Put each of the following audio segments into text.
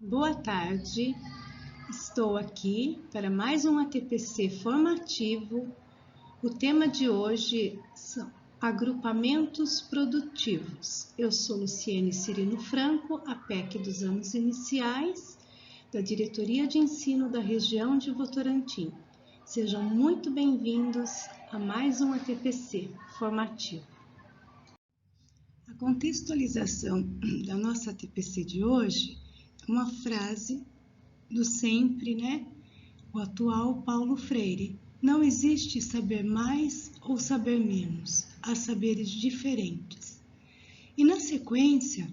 Boa tarde, estou aqui para mais um ATPC formativo. O tema de hoje são agrupamentos produtivos. Eu sou Luciene Cirino Franco, a PEC dos anos iniciais, da Diretoria de Ensino da região de Votorantim. Sejam muito bem-vindos a mais um ATPC formativo. A contextualização da nossa ATPC de hoje é uma frase do sempre, o atual Paulo Freire. Não existe saber mais ou saber menos, há saberes diferentes. E na sequência,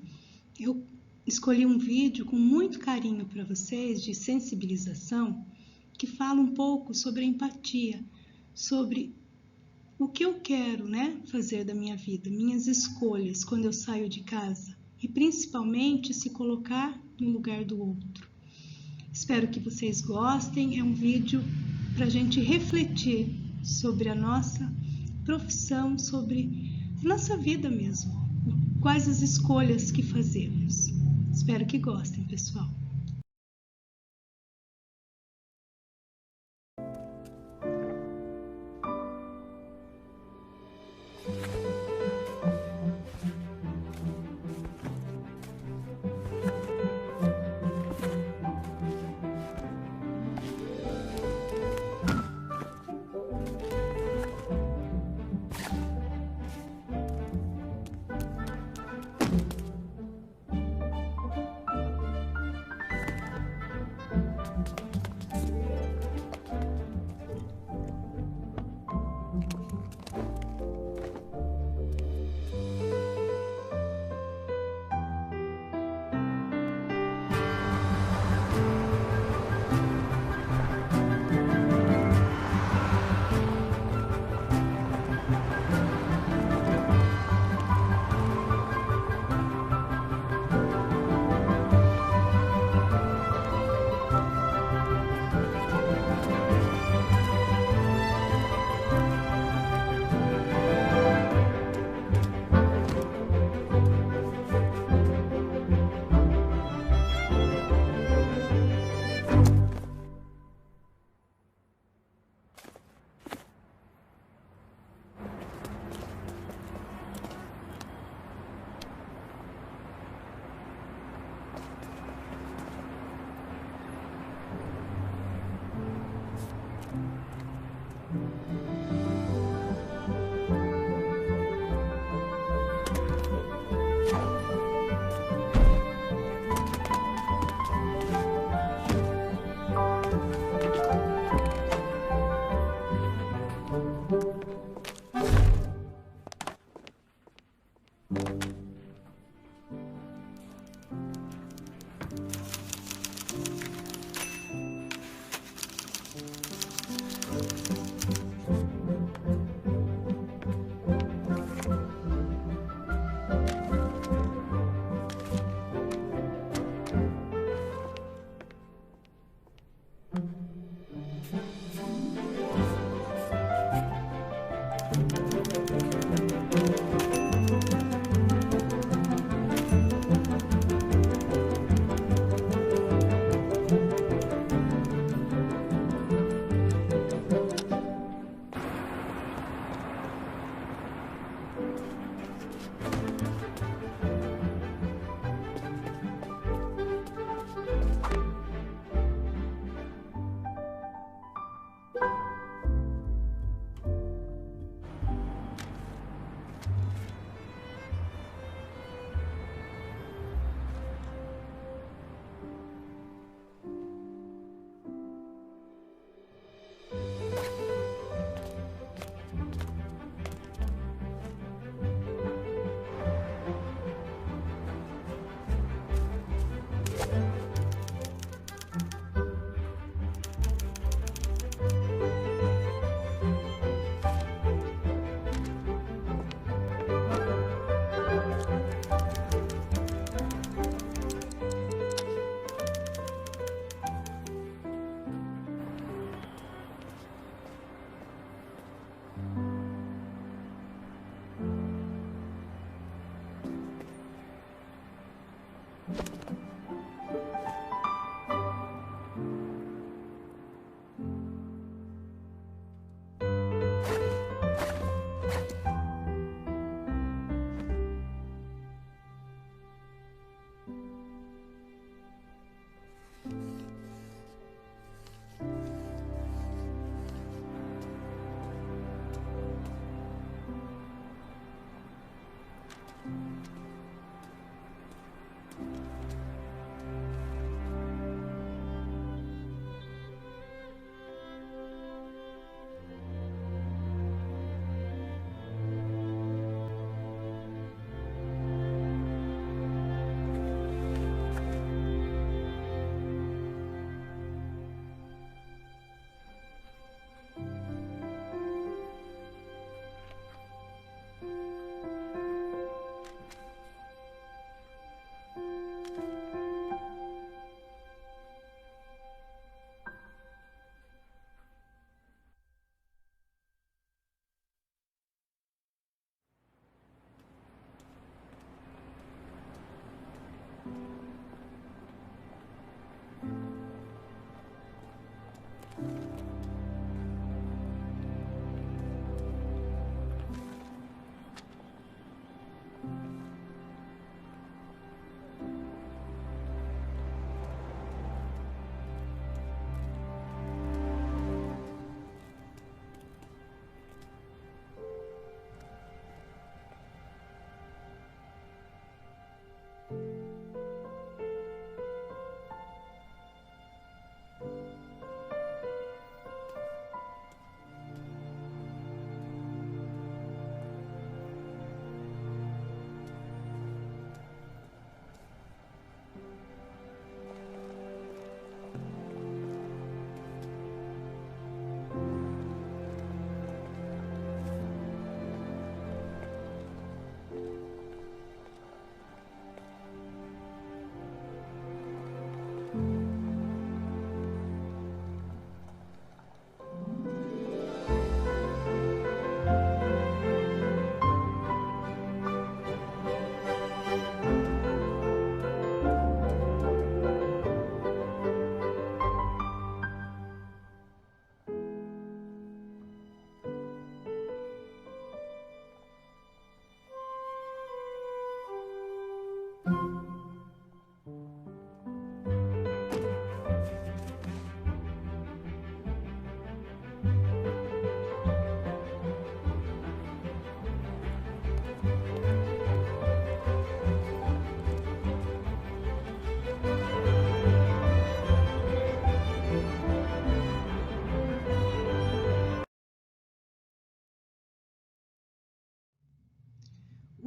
eu escolhi um vídeo com muito carinho para vocês de sensibilização, que fala um pouco sobre a empatia, sobre o que eu quero, fazer da minha vida, minhas escolhas quando eu saio de casa e principalmente se colocar no lugar do outro. Espero que vocês gostem, é um vídeo para a gente refletir sobre a nossa profissão, sobre a nossa vida mesmo, quais as escolhas que fazemos. Espero que gostem, pessoal.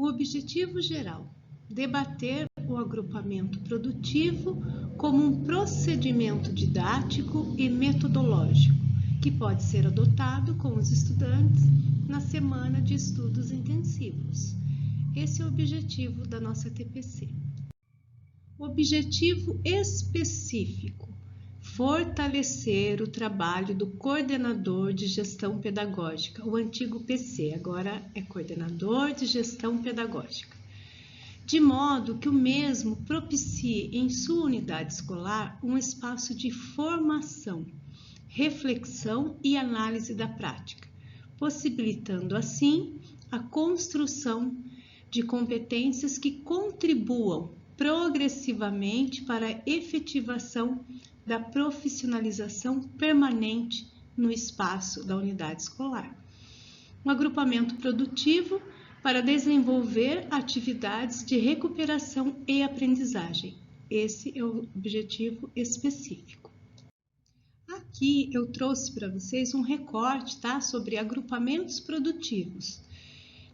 O objetivo geral: debater o agrupamento produtivo como um procedimento didático e metodológico que pode ser adotado com os estudantes na semana de estudos intensivos. Esse é o objetivo da nossa TPC. Objetivo específico: fortalecer o trabalho do coordenador de gestão pedagógica, o antigo PC, agora é coordenador de gestão pedagógica, de modo que o mesmo propicie em sua unidade escolar um espaço de formação, reflexão e análise da prática, possibilitando assim a construção de competências que contribuam progressivamente para a efetivação da profissionalização permanente no espaço da unidade escolar. Um agrupamento produtivo para desenvolver atividades de recuperação e aprendizagem. Esse é o objetivo específico. Aqui eu trouxe para vocês um recorte, tá, sobre agrupamentos produtivos,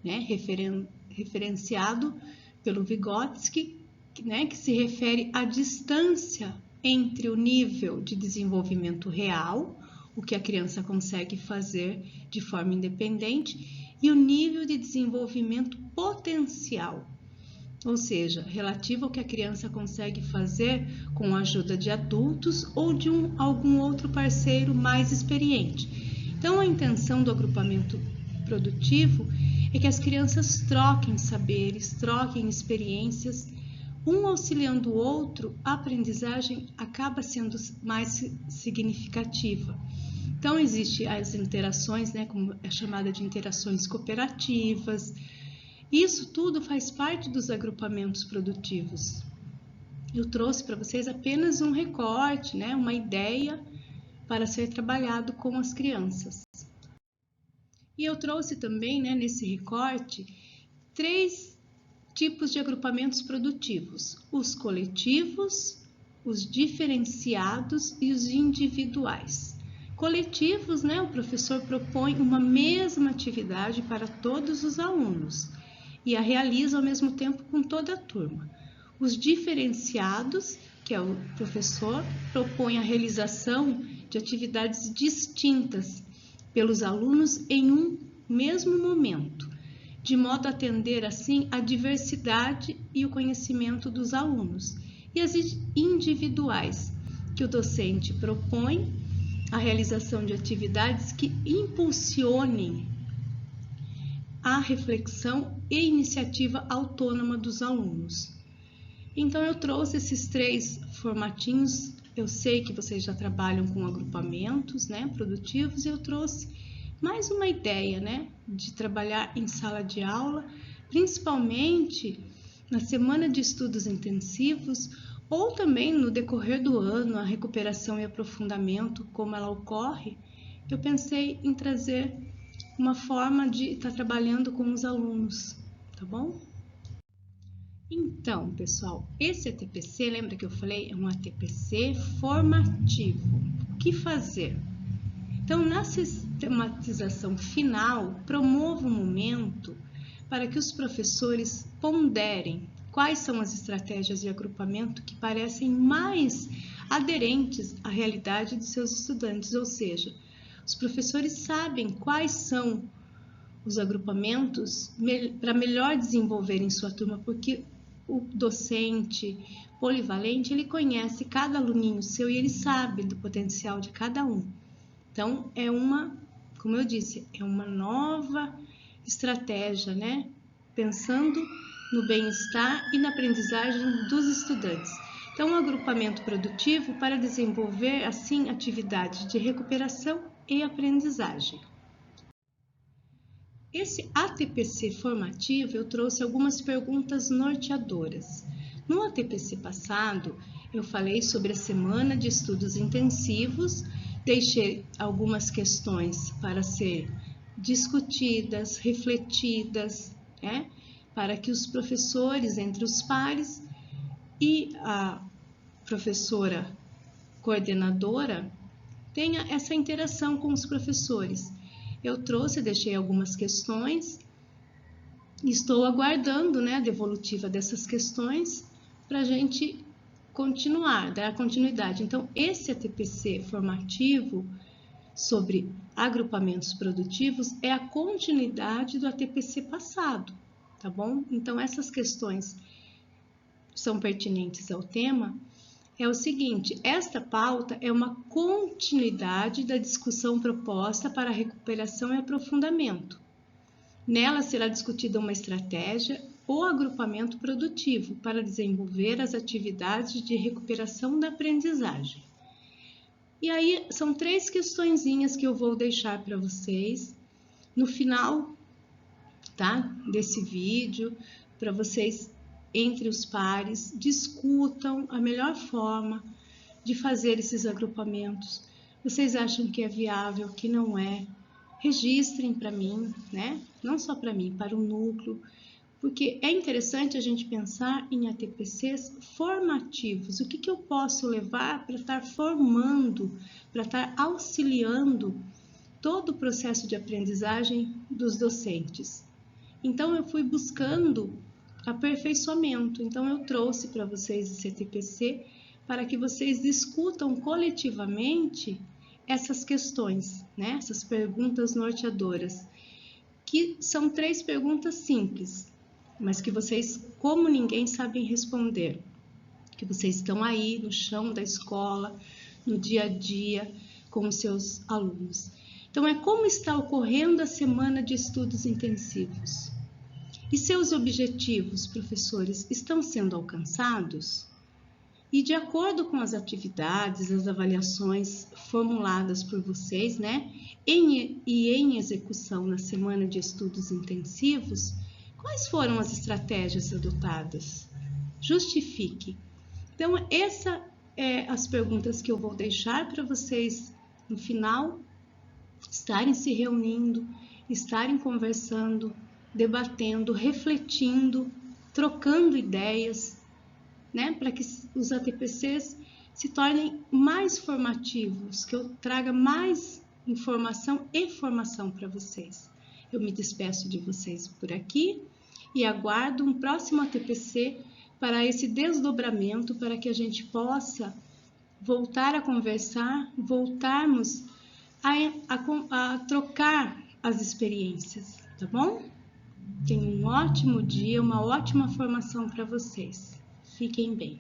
né, referenciado pelo Vygotsky, né, que se refere à distância entre o nível de desenvolvimento real, o que a criança consegue fazer de forma independente, e o nível de desenvolvimento potencial, ou seja, relativo ao que a criança consegue fazer com a ajuda de adultos ou de algum outro parceiro mais experiente. Então, a intenção do agrupamento produtivo é que as crianças troquem saberes, troquem experiências, um auxiliando o outro, a aprendizagem acaba sendo mais significativa. Então, existem as interações, né, como é chamada de interações cooperativas. Isso tudo faz parte dos agrupamentos produtivos. Eu trouxe para vocês apenas um recorte, né, uma ideia para ser trabalhado com as crianças. E eu trouxe também, né, nesse recorte, 3 tipos de agrupamentos produtivos: os coletivos, os diferenciados e os individuais. Coletivos, né, o professor propõe uma mesma atividade para todos os alunos e a realiza ao mesmo tempo com toda a turma. Os diferenciados, que é o professor, propõe a realização de atividades distintas pelos alunos em um mesmo momento, de modo a atender assim a diversidade e o conhecimento dos alunos. E as individuais, que o docente propõe a realização de atividades que impulsionem a reflexão e iniciativa autônoma dos alunos. Então, eu trouxe esses 3 formatinhos. Eu sei que vocês já trabalham com agrupamentos, né, produtivos, e eu trouxe mais uma ideia, né, de trabalhar em sala de aula, principalmente na semana de estudos intensivos ou também no decorrer do ano, a recuperação e aprofundamento, como ela ocorre. Eu pensei em trazer uma forma de estar trabalhando com os alunos, tá bom? Então, pessoal, esse ATPC, lembra que eu falei? É um ATPC formativo. O que fazer? Então, na sistematização final, promova um momento para que os professores ponderem quais são as estratégias de agrupamento que parecem mais aderentes à realidade dos seus estudantes, ou seja, os professores sabem quais são os agrupamentos para melhor desenvolver em sua turma, porque o docente polivalente, ele conhece cada aluninho seu e ele sabe do potencial de cada um. Então, como eu disse, é uma nova estratégia, né? Pensando no bem-estar e na aprendizagem dos estudantes. Então, um agrupamento produtivo para desenvolver, assim, atividades de recuperação e aprendizagem. Esse ATPC formativo, eu trouxe algumas perguntas norteadoras. No ATPC passado, eu falei sobre a semana de estudos intensivos, deixei algumas questões para ser discutidas, refletidas, né? Para que os professores, entre os pares e a professora coordenadora, tenha essa interação com os professores. Eu deixei algumas questões Estou aguardando, né, a devolutiva dessas questões para a gente continuar, dar continuidade. Então, esse ATPC formativo sobre agrupamentos produtivos é a continuidade do ATPC passado, tá bom? Então, essas questões são pertinentes ao tema. É o seguinte, esta pauta é uma continuidade da discussão proposta para a recuperação e aprofundamento. Nela será discutida uma estratégia ou agrupamento produtivo para desenvolver as atividades de recuperação da aprendizagem. E aí são 3 questõezinhas que eu vou deixar para vocês no final, tá, desse vídeo, para vocês, entre os pares, discutam a melhor forma de fazer esses agrupamentos. Vocês acham que é viável, que não é? Registrem para mim, né? Não só para mim, para o núcleo, porque é interessante a gente pensar em ATPCs formativos. O que eu posso levar para estar formando, para estar auxiliando todo o processo de aprendizagem dos docentes? Então, eu fui buscando aperfeiçoamento. Então, eu trouxe para vocês esse ATPC para que vocês discutam coletivamente essas questões, né? Essas perguntas norteadoras, que são 3 perguntas simples, mas que vocês, como ninguém, sabem responder, que vocês estão aí no chão da escola, no dia a dia, com os seus alunos. Então, é como está ocorrendo a semana de estudos intensivos? E seus objetivos, professores, estão sendo alcançados? E de acordo com as atividades, as avaliações formuladas por vocês, né, em execução na semana de estudos intensivos, quais foram as estratégias adotadas? Justifique. Então, essas as perguntas que eu vou deixar para vocês no final, estarem se reunindo, estarem conversando, debatendo, refletindo, trocando ideias, né, para que os ATPCs se tornem mais formativos, que eu traga mais informação e formação para vocês. Eu me despeço de vocês por aqui e aguardo um próximo ATPC para esse desdobramento, para que a gente possa voltar a conversar, voltarmos a trocar as experiências, tá bom? Tenham um ótimo dia, uma ótima formação para vocês. Fiquem bem.